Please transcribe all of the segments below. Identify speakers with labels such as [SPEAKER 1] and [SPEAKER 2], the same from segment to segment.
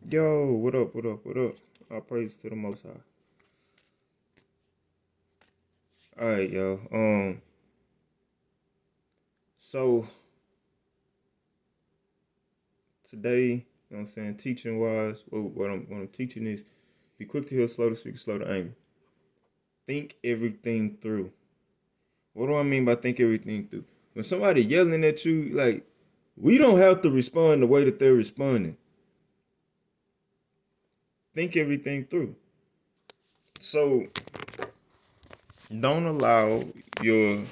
[SPEAKER 1] Yo, what up, what up, what up? All praise to the Most High. All right, yo. So today, you know what I'm saying, teaching wise, what I'm teaching is be quick to hear, slow to speak, slow to anger. Think everything through. What do I mean by think everything through? When somebody yelling at you, like, we don't have to respond the way that they're responding. Think everything through. So don't allow your know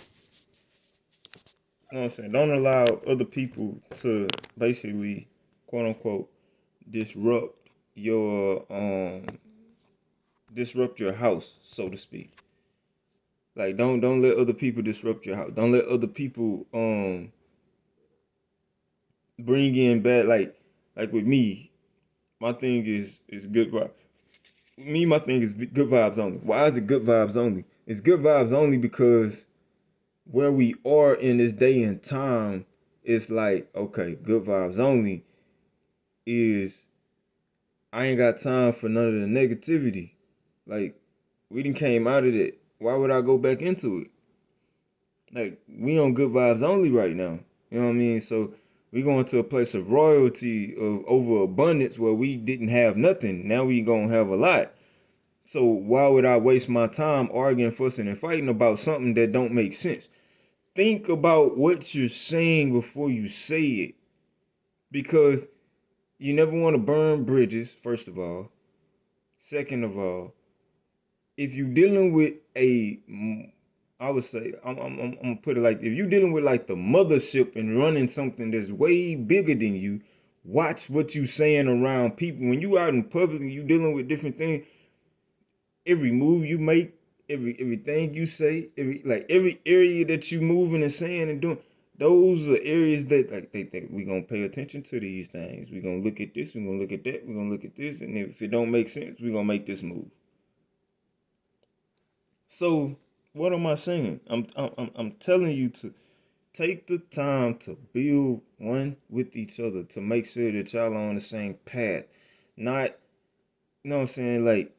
[SPEAKER 1] what I'm saying? Don't allow other people to basically, quote unquote, disrupt your disrupt your house, so to speak. Like don't let other people disrupt your house. Don't let other people bring in bad like with me, my thing is good vibes. My thing is good vibes only. Why is it good vibes only? It's good vibes only because where we are in this day and time, it's like, okay, good vibes only is I ain't got time for none of the negativity. Like, we done came out of it. Why would I go back into it? Like, we on good vibes only right now. You know what I mean? So we going to a place of royalty of overabundance where we didn't have nothing. Now we gonna have a lot. So why would I waste my time arguing, fussing, and fighting about something that don't make sense? Think about what you're saying before you say it. Because you never want to burn bridges, first of all. Second of all, if you're dealing with I would say, I'm gonna put it like, if you're dealing with like the mothership and running something that's way bigger than you, watch what you saying around people. When you out in public and you dealing with different things, every move you make, everything you say, every area that you moving and saying and doing, those are areas that like they think we gonna pay attention to these things. We gonna look at this, we gonna look at that, we gonna look at this, and if it don't make sense, we gonna make this move. So what am I saying? I'm telling you to take the time to build one with each other to make sure that y'all are on the same path. Not, you know what I'm saying? Like,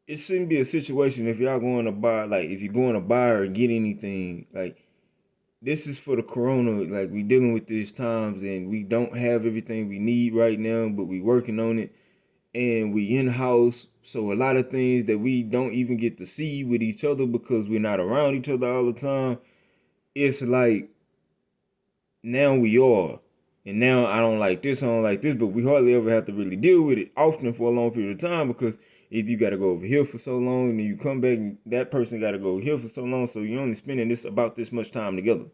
[SPEAKER 1] it shouldn't be a situation if y'all going to buy, like, if you're going to buy or get anything, like, this is for the corona. Like, we dealing with these times and we don't have everything we need right now, but we working on it and we in house. So a lot of things that we don't even get to see with each other because we're not around each other all the time. It's like now we are. And now I don't like this, I don't like this, but we hardly ever have to really deal with it often for a long period of time because if you got to go over here for so long and then you come back and that person got to go here for so long, so you're only spending this about this much time together.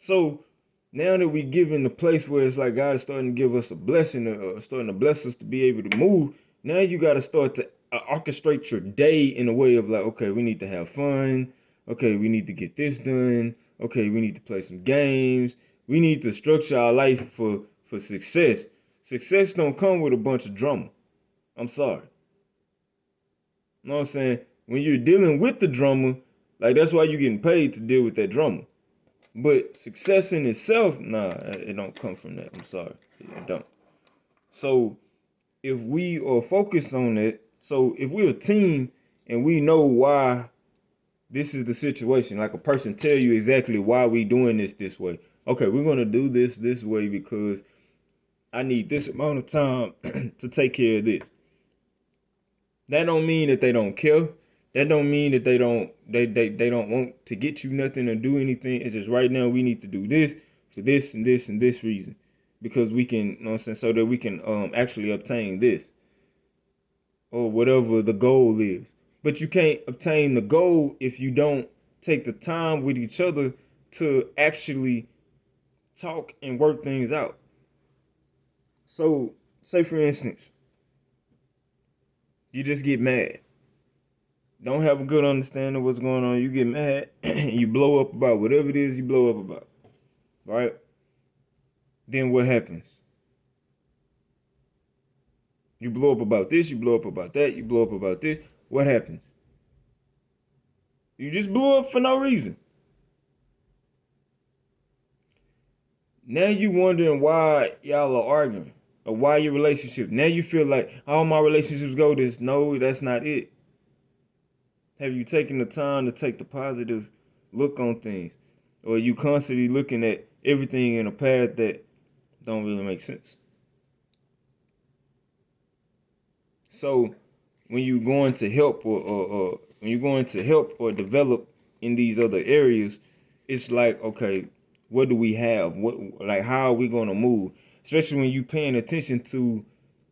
[SPEAKER 1] So now that we give in the place where it's like God is starting to give us a blessing, starting to bless us to be able to move, now you got to start to orchestrate your day in a way of like, okay, we need to have fun. Okay, we need to get this done. Okay, we need to play some games. We need to structure our life for success. Success don't come with a bunch of drama. I'm sorry. You know what I'm saying? When you're dealing with the drama, like that's why you're getting paid to deal with that drama. But success in itself, nah, it don't come from that. I'm sorry. It don't. So if we are focused on that, so if we're a team and we know why this is the situation, like a person tell you exactly why we doing this way. Okay, we're gonna do this way because I need this amount of time to take care of this. That don't mean that they don't care. That don't mean that they don't want to get you nothing or do anything. It's just right now we need to do this for this and this and this reason. Because we can, you know what I'm saying, so that we can actually obtain this. Or whatever the goal is. But you can't obtain the goal if you don't take the time with each other to actually talk and work things out. So, say for instance, you just get mad. Don't have a good understanding of what's going on. You get mad and you blow up about whatever it is you blow up about. Right? Then what happens? You blow up about this, you blow up about that, you blow up about this. What happens? You just blew up for no reason. Now you wondering why y'all are arguing. Or why your relationship? Now you feel like all my relationships go this. No, that's not it. Have you taken the time to take the positive look on things? Or are you constantly looking at everything in a path that don't really make sense? So when you going to help or when you're going to help or develop in these other areas, it's like, okay, what do we have? What, like, how are we going to move? Especially when you paying attention to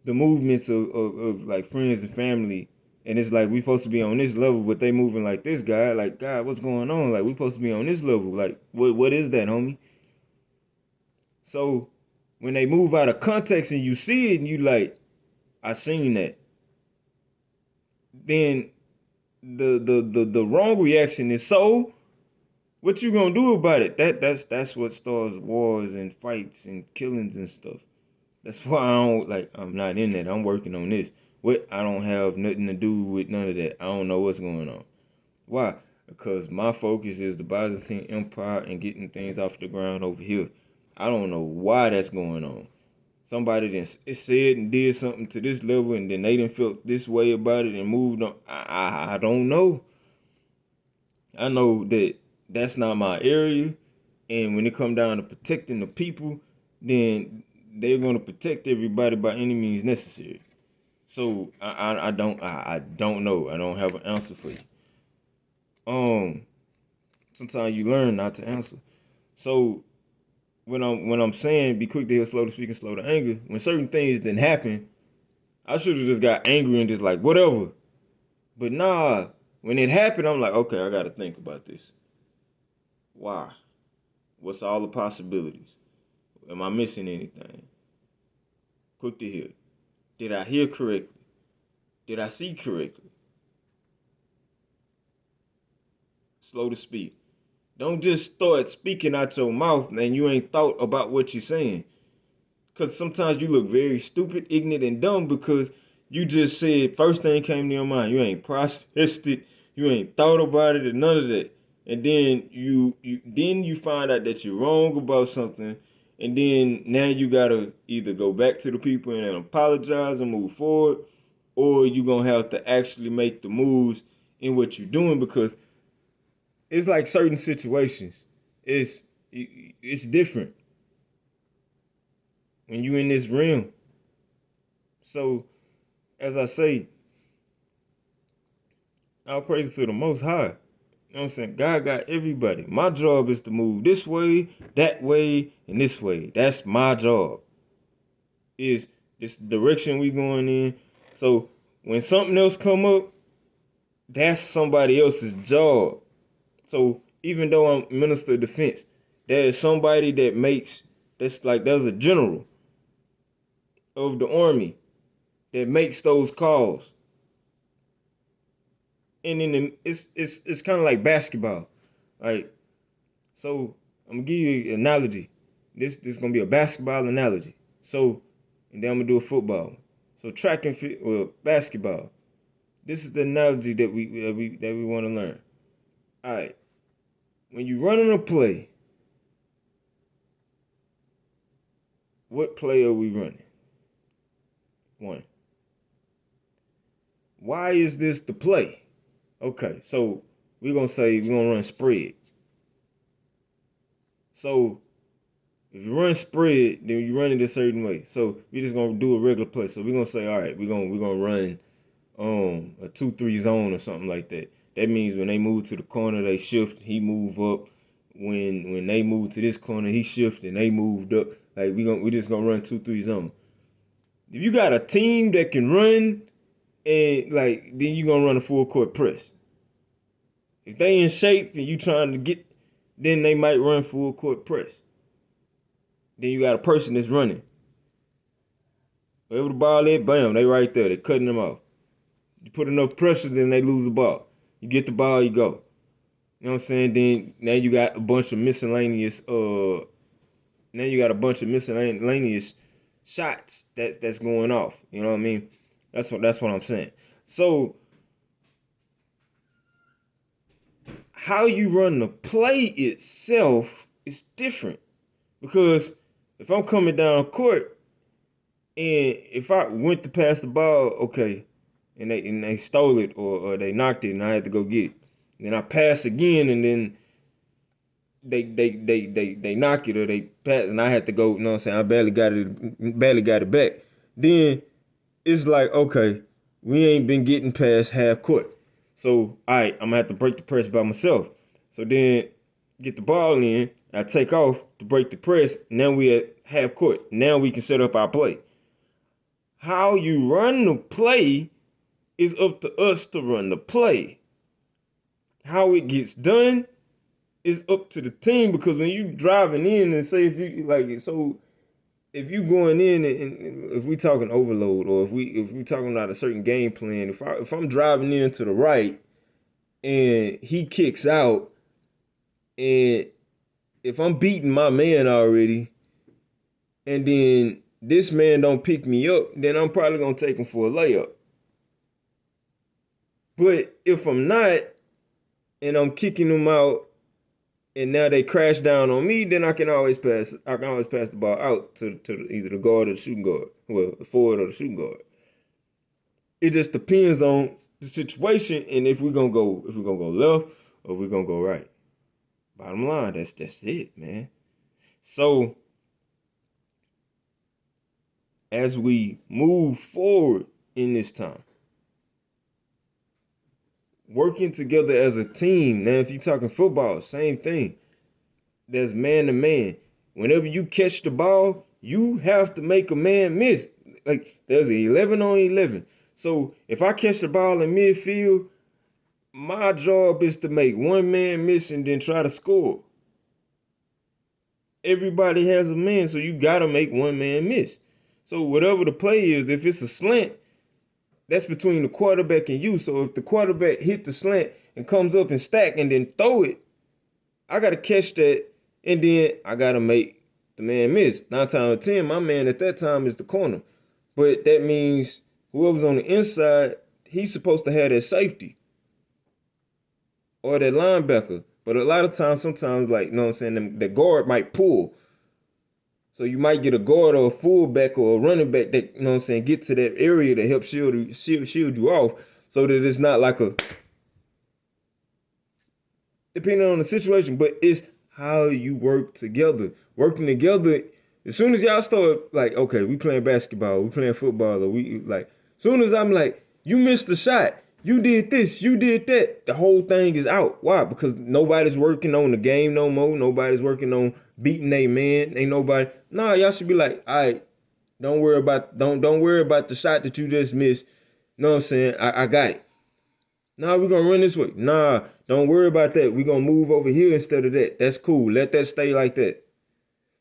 [SPEAKER 1] the movements of like friends and family. And it's like we supposed to be on this level, but they moving like this guy. Like, God, what's going on? Like, we supposed to be on this level. Like, what is that, homie? So when they move out of context and you see it and you like, I seen that. Then the wrong reaction is, so what you gonna do about it? That's what starts wars and fights and killings and stuff. That's why I don't like. I'm not in that. I'm working on this. What I don't have nothing to do with none of that. I don't know what's going on. Why? Because my focus is the Byzantine Empire and getting things off the ground over here. I don't know why that's going on. Somebody then said and did something to this level, and then they didn't feel this way about it and moved on. I don't know. I know that that's not my area, and when it come down to protecting the people, then they're gonna protect everybody by any means necessary. So I don't know. I don't have an answer for you. Sometimes you learn not to answer. So when I'm saying be quick to hear, slow to speak, and slow to anger, when certain things didn't happen, I should have just got angry and just like whatever. But nah, when it happened, I'm like, okay, I gotta think about this. Why? What's all the possibilities? Am I missing anything? Quick to hear. Did I hear correctly? Did I see correctly? Slow to speak. Don't just start speaking out your mouth and you ain't thought about what you're saying. Because sometimes you look very stupid, ignorant, and dumb because you just said first thing came to your mind. You ain't processed it. You ain't thought about it and none of that. And then you find out that you're wrong about something. And then now you gotta either go back to the people and apologize and move forward, or you're gonna have to actually make the moves in what you're doing because it's like certain situations. It's different when you in this realm. So, as I say, I'll praise to the Most High. You know what I'm saying? God got everybody. My job is to move this way, that way, and this way. That's my job. Is this direction we going in. So when something else come up, that's somebody else's job. So even though I'm Minister of Defense, there is somebody there's a general of the army that makes those calls. And then it's kind of like basketball. Like, so I'm gonna give you an analogy. This gonna be a basketball analogy. So, and then I'm gonna do a football. So track and field, well, basketball. This is the analogy that we want to learn. All right. When you running a play, what play are we running? One. Why is this the play? Okay, so we're going to say we're going to run spread. So if you run spread, then you run it a certain way. So we're just going to do a regular play. So we're going to say, all right, we're going to run a 2-3 zone or something like that. That means when they move to the corner, they shift, he move up. When they move to this corner, he shift and they moved up. Like we just gonna run 2-3 zone. If you got a team that can run and like then you gonna run a full court press. If they in shape and you trying to get, then they might run full court press. Then you got a person that's running. Wherever the ball is, bam, they right there. They cutting them off. You put enough pressure, then they lose the ball. You get the ball, you go. You know what I'm saying? Then now you got a bunch of miscellaneous shots that's going off. You know what I mean? That's what I'm saying. So how you run the play itself is different. Because if I'm coming down court And if I went to pass the ball, okay, and they stole it or they knocked it and I had to go get it. Then I pass again and then they knock it or they pass and I had to go, you know what I'm saying? I barely got it back. Then it's like, okay, we ain't been getting past half court. So, all right, I'm gonna have to break the press by myself. So then get the ball in, I take off to break the press. Now we at half court. Now we can set up our play. How you run the play is up to us to run the play. How it gets done is up to the team, because when you driving in and say if you like so if you going in and if we talking overload or if we talking about a certain game plan, if I'm driving in to the right and he kicks out, and if I'm beating my man already and then this man don't pick me up, then I'm probably gonna take him for a layup. But if I'm not and I'm kicking them out and now they crash down on me, then I can always pass the ball out to either the guard or the shooting guard. Well, the forward or the shooting guard. It just depends on the situation and if we're gonna go left or we're gonna go right. Bottom line, that's it, man. So as we move forward in this time, working together as a team. Now, if you're talking football, same thing. There's man to man. Whenever you catch the ball, you have to make a man miss. Like, there's an 11 on 11. So, if I catch the ball in midfield, my job is to make one man miss and then try to score. Everybody has a man, so you got to make one man miss. So, whatever the play is, if it's a slant, that's between the quarterback and you. So if the quarterback hit the slant and comes up and stack and then throw it, I got to catch that and then I got to make the man miss. 9 times out of 10, my man at that time is the corner. But that means whoever's on the inside, he's supposed to have that safety or that linebacker. But a lot of times, sometimes, like, you know what I'm saying, the guard might pull. So you might get a guard or a fullback or a running back that, you know what I'm saying, get to that area to help shield you off so that it's not like a, depending on the situation, but it's how you work together. Working together, as soon as y'all start, like, okay, we playing basketball, we playing football, or we, like, as soon as I'm like, you missed the shot, you did this, you did that, the whole thing is out. Why? Because nobody's working on the game no more. Nobody's working on beating a man. Ain't nobody. Nah, y'all should be like, all right, don't worry about the shot that you just missed. Know what I'm saying? I got it. Nah, we're gonna run this way. Nah, don't worry about that. We're gonna move over here instead of that. That's cool. Let that stay like that.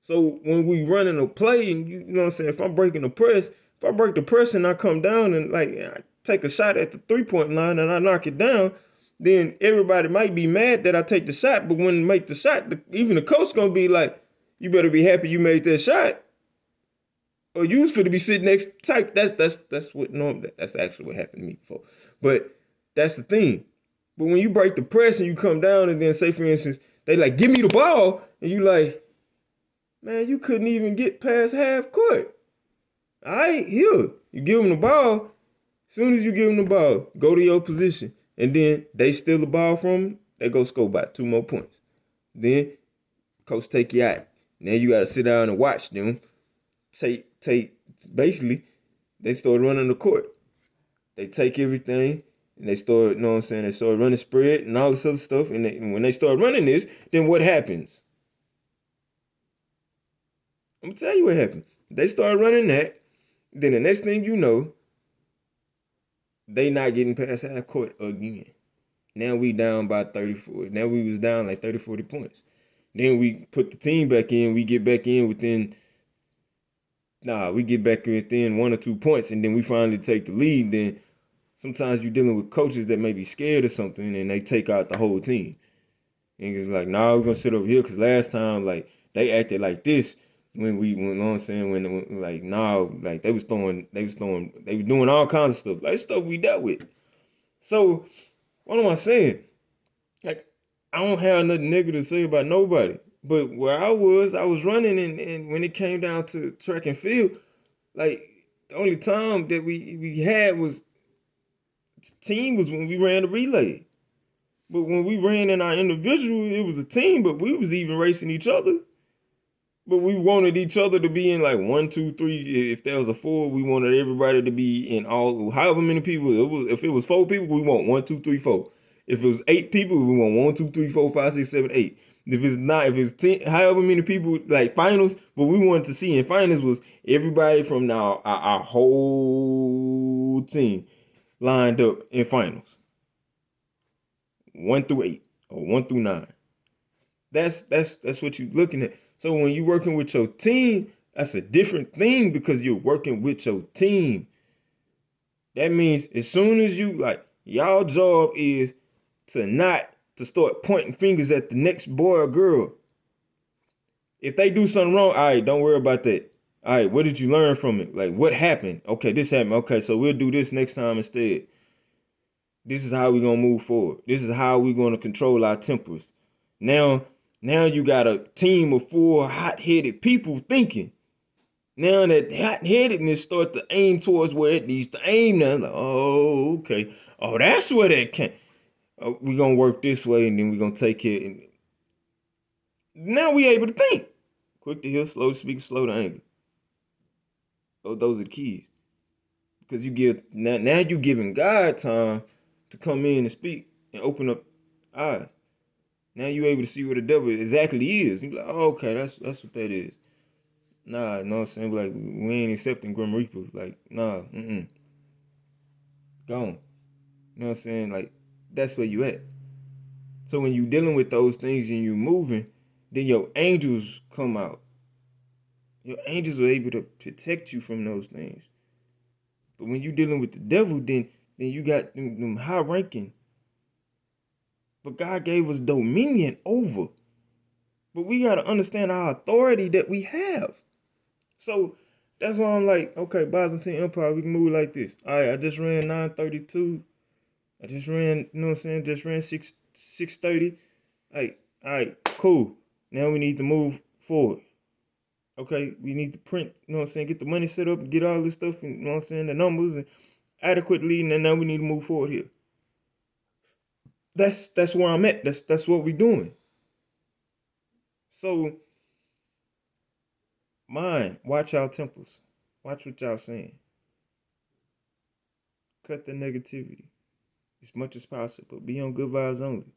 [SPEAKER 1] So when we running a play and you know what I'm saying, if I'm breaking the press, if I break the press and I come down and like I take a shot at the 3-point line and I knock it down, then everybody might be mad that I take the shot. But when I make the shot, even the coach gonna be like, you better be happy you made that shot, or you finna be sitting next type. That's what normal. That's actually what happened to me before. But that's the thing. But when you break the press and you come down and then say, for instance, they like, give me the ball, and you like, man, you couldn't even get past half court. All right, here. You give them the ball. As soon as you give them the ball, go to your position. And then they steal the ball from them, they go score by 2 more points. Then coach take you out. Now you got to sit down and watch them. Basically, they start running the court. They take everything and they start, you know what I'm saying, they start running spread and all this other stuff. And when they start running this, then what happens? I'm going to tell you what happened. They start running that. Then the next thing you know, they not getting past half court again. Now we down by 34. Now we was down like 30, 40 points. Then we put the team back in. We get back in within 1 or 2 points. And then we finally take the lead. Then sometimes you're dealing with coaches that may be scared of something and they take out the whole team. And it's like, nah, we're going to sit over here because last time, like, they acted like this. When you know what I'm saying, when like, nah, like they was doing all kinds of stuff, like stuff we dealt with. So what am I saying? Like, I don't have nothing negative to say about nobody. But where I was running and when it came down to track and field, like The only time that we had was team was when we ran the relay. But when we ran in our individual, it was a team, but we was even racing each other. But we wanted each other to be in like 1, 2, 3. If there was a 4, we wanted everybody to be in all. However many people it was. If it was 4 people, we want 1, 2, 3, 4. If it was 8 people, we want 1, 2, 3, 4, 5, 6, 7, 8. If it's not, if it's 10, however many people like finals. What we wanted to see in finals was everybody from our whole team lined up in finals, 1 through 8 or 1 through 9. That's what you're looking at. So when you're working with your team, that's a different thing because you're working with your team. That means as soon as you like, y'all job is to start pointing fingers at the next boy or girl. If they do something wrong, all right, don't worry about that. All right, what did you learn from it? Like, what happened? Okay, this happened. Okay, so we'll do this next time instead. This is how we're going to move forward. This is how we're going to control our tempers. Now you got a team of 4 hot-headed people thinking. Now that hot-headedness starts to aim towards where it needs to aim now. Like, oh, okay. Oh, that's where that came. Oh, we're going to work this way, and then we're going to take it. And now we able to think. Quick to hear, slow to speak, slow to anger. Those are the keys. Because you give now you giving God time to come in and speak and open up eyes. Now you able to see what the devil exactly is. You like, oh, okay, that's what that is. Nah, you know what I'm saying? Like, we ain't accepting Grim Reaper. Like, nah, gone. You know what I'm saying? Like, that's where you at. So when you dealing with those things and you moving, then your angels come out. Your angels are able to protect you from those things. But when you dealing with the devil, then you got them high ranking. But God gave us dominion over. But we got to understand our authority that we have. So that's why I'm like, okay, Byzantine Empire, we can move like this. All right, I just ran 932. I just ran, you know what I'm saying? Just ran 630. All right, cool. Now we need to move forward. Okay, we need to print, you know what I'm saying? Get the money set up, get all this stuff, you know what I'm saying? The numbers and adequately, and now we need to move forward here. That's where I'm at. That's what we're doing. So, watch y'all temples. Watch what y'all saying. Cut the negativity as much as possible. Be on good vibes only.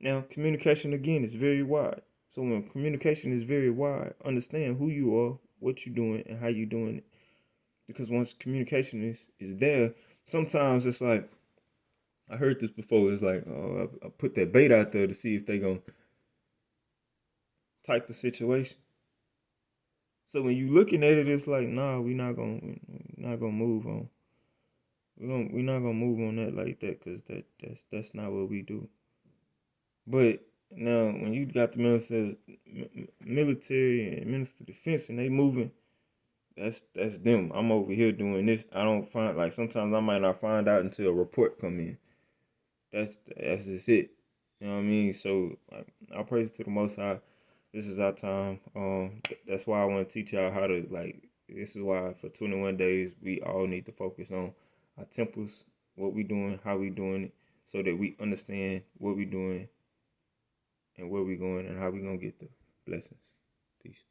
[SPEAKER 1] Now, communication again is very wide. So when communication is very wide, understand who you are, what you're doing, and how you're doing it. Because once communication is there, sometimes it's like, I heard this before, it's like, oh, I put that bait out there to see if they gonna type the situation. So when you looking at it, it's like, nah, we're not gonna move on. We're not gonna move on that like that, cause that's not what we do. But now when you got the military and minister of defense and they moving, that's them. I'm over here doing this. I don't find, like, sometimes I might not find out until a report come in. That's just it. You know what I mean? So I praise to the Most High. This is our time. That's why I want to teach y'all how to, like. This is why for 21 days we all need to focus on our temples, what we doing, how we doing it, so that we understand what we doing and where we going and how we gonna get the blessings. Peace.